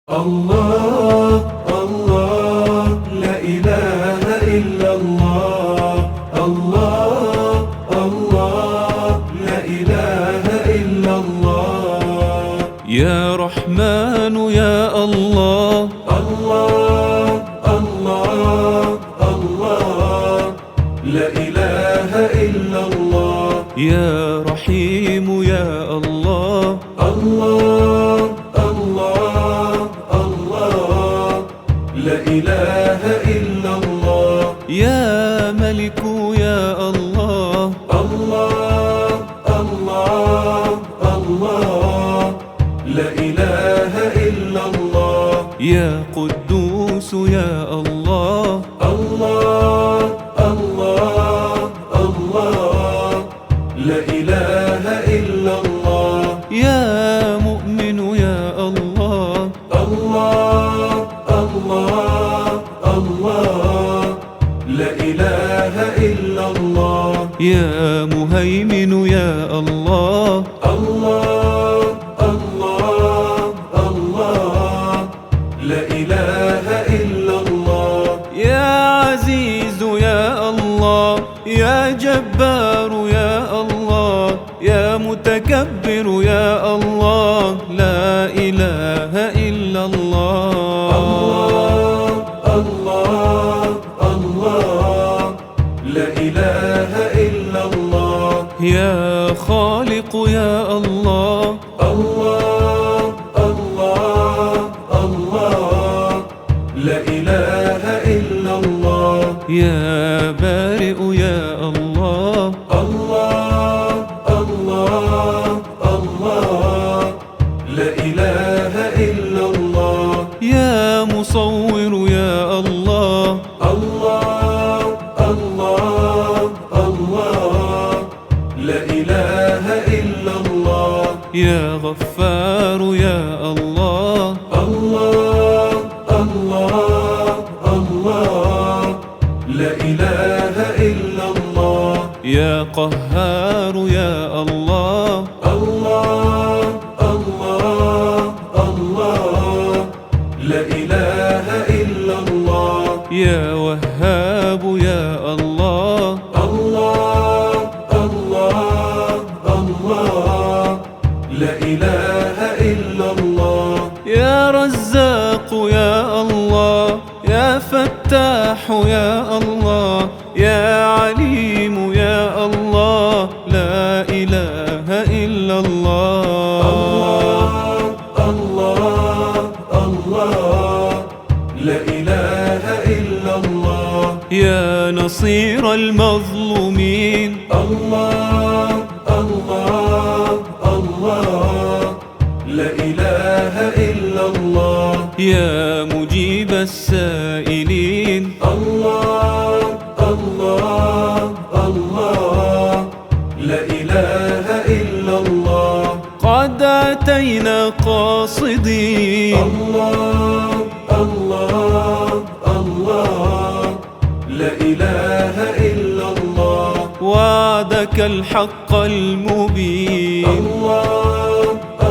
الله الله لا إله إلا الله. الله الله لا إله إلا الله. يا رحمن يا الله. الله الله الله لا إله إلا الله. يا رحيم يا الله. الله الله الله لا إله إلا الله. يا ملك يا الله. الله الله الله لا إله إلا الله. يا قدوس يا الله. الله الله الله لا إله إلا الله. يا مؤمن يا الله. الله الله الله لا إله إلا الله. يا مهيمن يا الله. الله الله الله لا إله إلا الله. يا عزيز يا الله. يا جبار يا الله. يا متكبر يا الله. لا إله إلا الله. الله الله الله لا إله إلا الله. يا خالق يا الله. الله الله الله لا إله إلا الله. يا بارئ يا الله. الله الله الله لا إله إلا الله. يا مصور يا الله. الله الله الله لا إله إلا الله. يا غفار يا الله. الله الله الله لا إله إلا الله. يا قهار يا الله. الله الله الله لا إله إلا الله. يا وهاب يا الله. الله الله الله لا إله إلا الله. يا رزاق يا الله. يا فتاح يا الله. يا عليم يا الله. لا إله إلا الله. الله الله لا إله إلا الله. يا نصير المظلومين. الله الله الله لا إله إلا الله. يا مجيب السائلين. الله الله الله لا إله إلا الله. قد أتينا قاصدين. الله الله الله لا إله إلا الله. وعدك الحق المبين. الله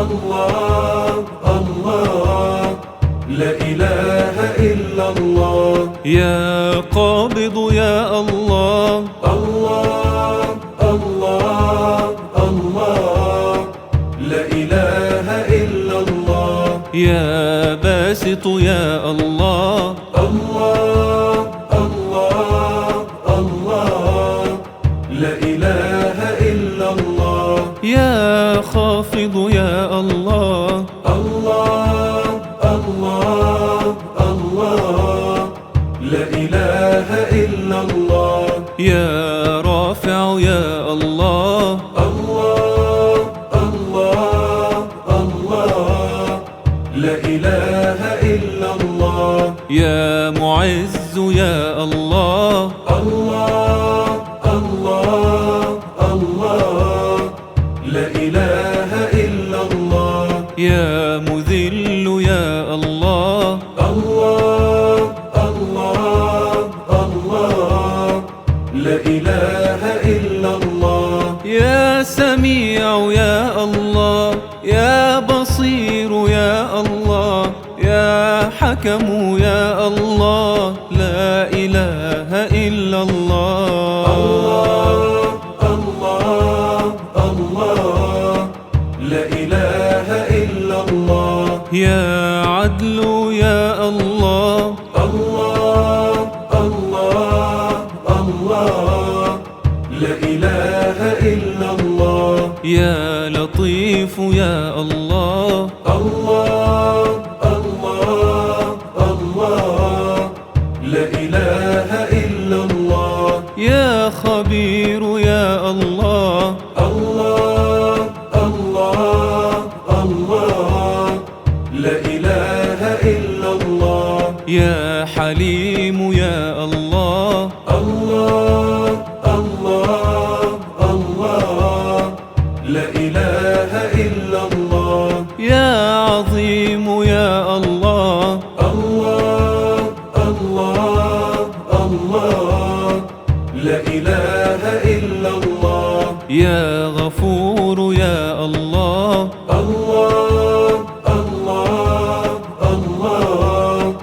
الله الله لا إله إلا الله. يا قابض يا الله. الله الله الله لا إله إلا الله. يا باسط يا الله. الله الله الله لا إله إلا الله. يا خافض يا الله. الله الله الله لا إله إلا الله. يا رافع يا الله. الله الله الله لا إله إلا الله. يا معز يا الله. الله الله الله لا إله إلا الله. يا مذل يا الله. الله الله الله لا إله إلا الله. يا سميع يا الله. يا بصير يا الله. يا حكم يا الله، لا إله إلا الله. الله الله لا إله إلا الله. يا عدل يا الله. الله الله الله لا إله إلا الله. يا لطيف يا الله. الله الله الله لا إله إلا الله. يا خبير يا الله. الله الله الله لا إله إلا الله. يا حليم يا الله. الله الله الله لا إله إلا الله. يا عظيم يا الله. الله الله الله لا إله إلا الله. يا غفور يا الله. الله الله الله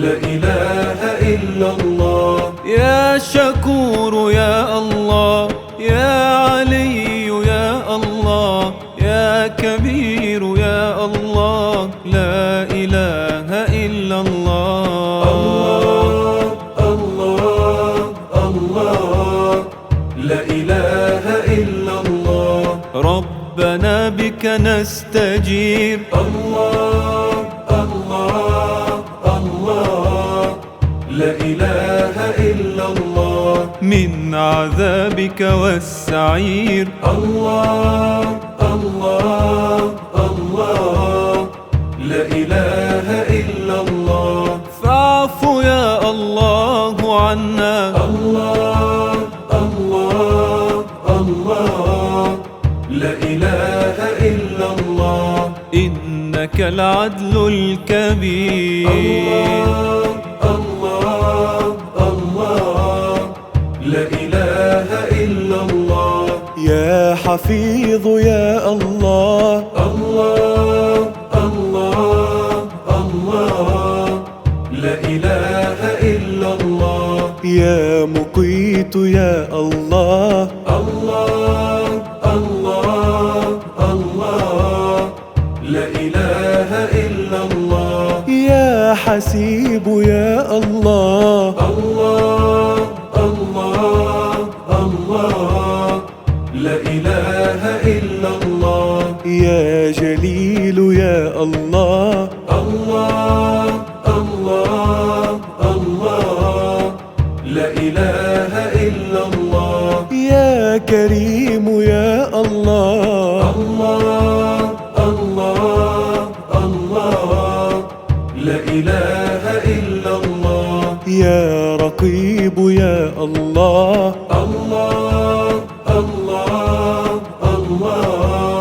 لا إله إلا الله. يا شكور يا الله. يا علي يا الله. يا كبير يا الله، لا إله إلا الله. الله الله لا إله إلا الله. ربنا بك نستجير. الله الله الله لا إله إلا الله. من عذابك والسعير. الله الله الله لا إله إلا الله. فاعف يا الله عنا. الله الله الله لا إله إلا الله. إنك العدل الكبير. الله الله لا إله إلا الله. يا حفيظ يا الله. الله الله الله لا إله إلا الله. يا مقيت يا الله. الله الله الله لا إله إلا الله. يا حسيب يا الله. الله الله الله لا إله إلا الله. يا جليل يا الله. الله الله الله لا إله إلا الله. يا كريم يا الله. الله الله الله لا إله إلا الله. يا رقيب يا الله. الله الله الله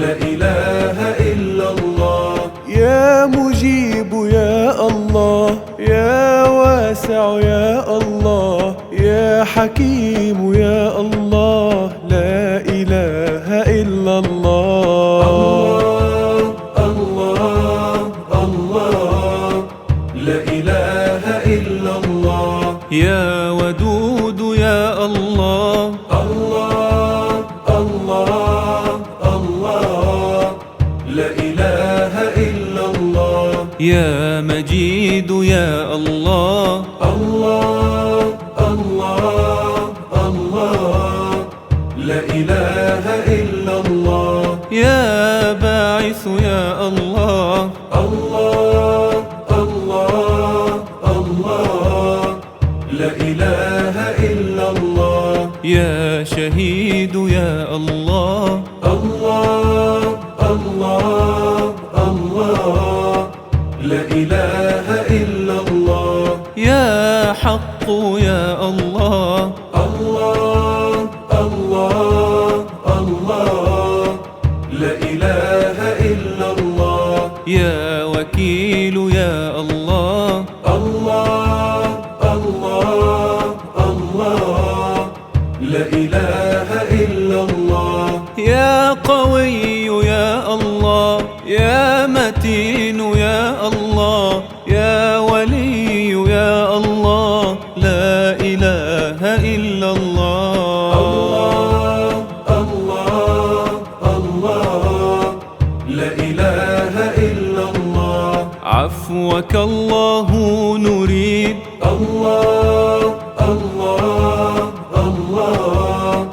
لا إله إلا الله. يا مجيب يا الله. يا واسع يا الله. يا حكيم يا الله، لا إله إلا الله. الله الله لا إله إلا الله. يا ودود يا الله. الله الله الله لا إله إلا الله. يا مجيد يا الله. الله الله الله لا إله إلا الله. يا باعث يا الله. الله الله الله لا إله إلا الله. يا شهيد يا الله. الله الله الله لا إله إلا الله. يا حق يا الله. الله الله الله لا إله إلا الله. يا وكيل يا الله. الله الله الله لا إله إلا الله. يا قوي يا الله. يا متين يا الله. عفوك الله نريد. الله الله الله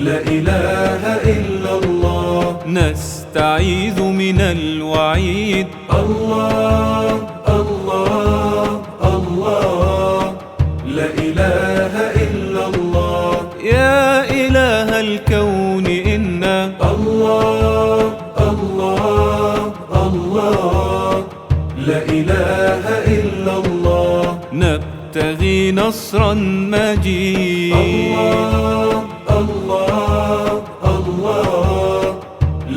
لا إله إلا الله. نستعيذ من الوعيد. الله الله الله لا إله إلا الله. يا إله الكون إنا الله الله الله لا إله إلا الله. نبتغي نصرا مجيد. الله الله الله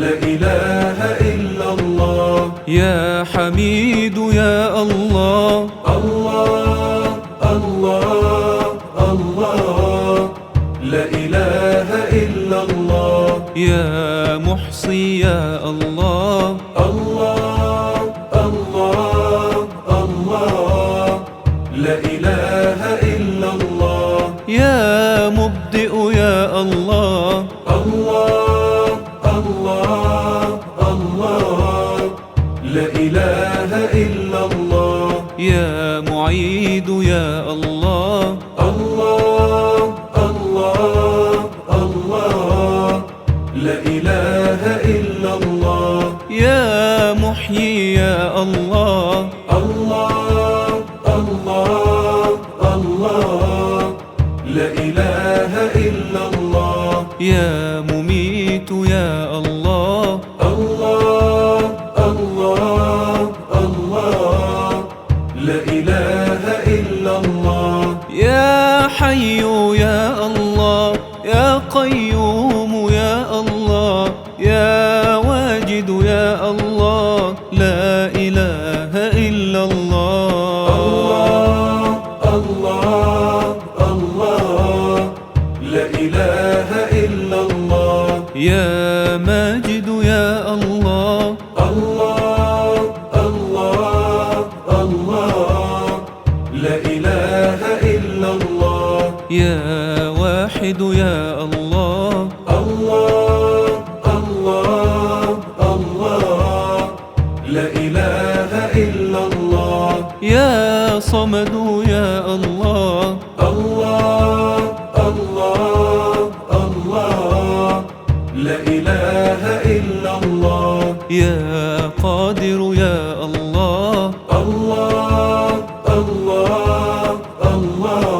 لا إله إلا الله. يا حميد يا الله. الله الله الله لا إله إلا الله. يا محصي يا الله. الله الله الله لا إله إلا الله. يا مبدئ يا الله. الله الله الله لا إله إلا الله. يا معيد يا الله. الله الله الله لا إله إلا الله. يا محيي يا الله. الله الله الله لا إله إلا الله. يا مميت يا الله. الله الله الله لا إله إلا الله. يا حي يا الله. يا قيوم يا الله. يا واجد يا الله. لا إله إلا الله. الله الله الله لا إله إلا الله. يا ماجد يا الله. الله الله الله لا إله إلا الله. يا واحد يا الله. الله الله الله لا إله إلا الله. يا صمد يا الله. الله الله الله لا إله إلا الله. يا قادر يا الله. الله الله الله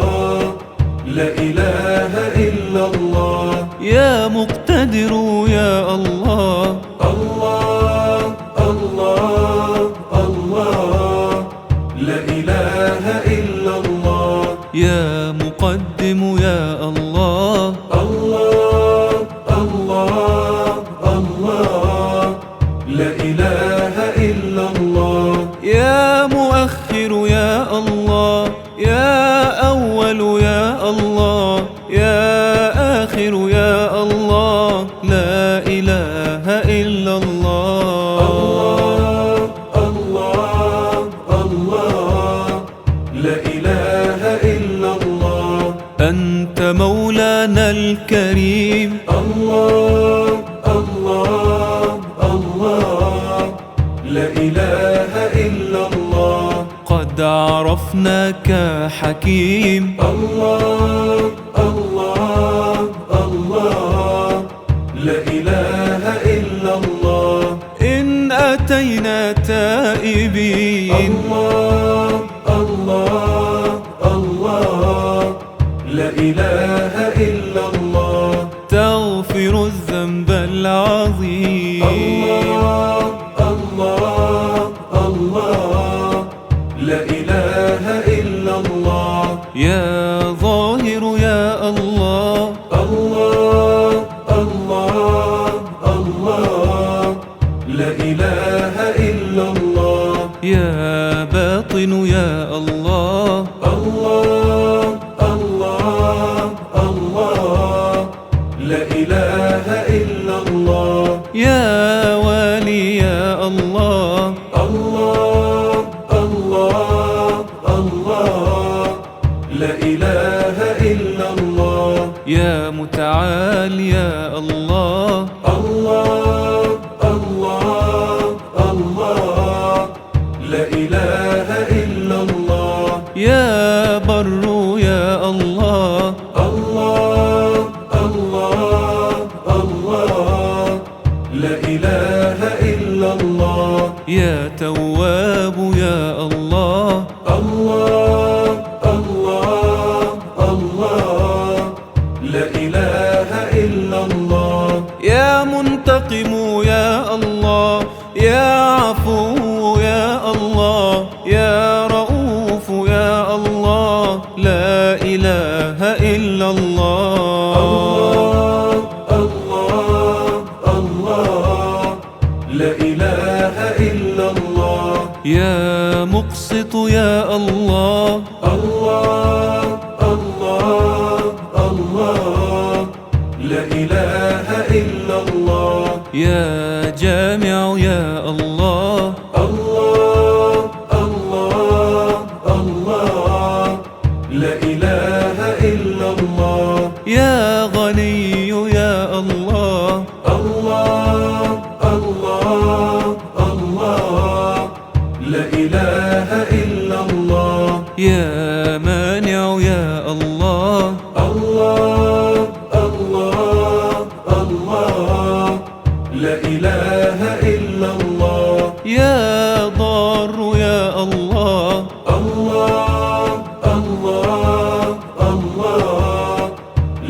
لا إله إلا الله. يا مقتدر يا الله. الله الله الله لا إله إلا الله. يا مقدم يا الله. الله الله الله لا إله إلا الله. يا مؤخر يا الله. يا أول يا الله. يا آخر يا الله. لا إله إلا الله. الله الله الله لا إله إلا الله. أنت مولانا الكريم. الله الله الله لا إله إلا الله. قد عرفناك حكيم. الله الله الله لا إله إلا الله. إن أتينا تائبين. الله الله الله لا إله إلا الله. تغفر الذنب العظيم. الله الله الله لا إله إلا الله. يا ظاهر يا الله. الله الله الله لا إله إلا الله. يا باطن يا الله. الله الله الله لا إله إلا الله. يا والي يا الله. الله الله الله لا إله إلا الله. يا متعال يا الله. الله الله الله لا إله إلا الله. يا بر يا الله، الله الله الله، لا إله إلا الله. يا تواب يا الله، الله الله الله، لا إله إلا الله. يا منتقم يا الله، يا عفو يا الله، يا رؤوف يا الله، لا إله إلا الله. الله الله الله، لا إله إلا الله. يا مقسط يا الله، الله الله الله، لا إله إلا الله. يا جامع يا الله، الله الله الله، لا إله إلا الله. يا غني يا الله، الله الله الله، لا إله إلا الله. يا مانع يا الله، الله الله الله، لا إله إلا الله. يا ضار يا الله، الله الله الله،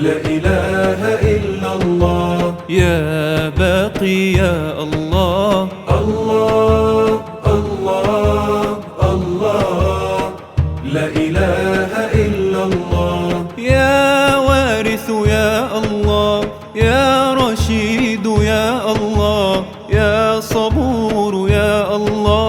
لا إله إلا الله. يا باقي يا الله، الله الله الله، لا إله إلا الله. يا وارث يا الله، يا رشيد يا الله، يا صبور يا الله،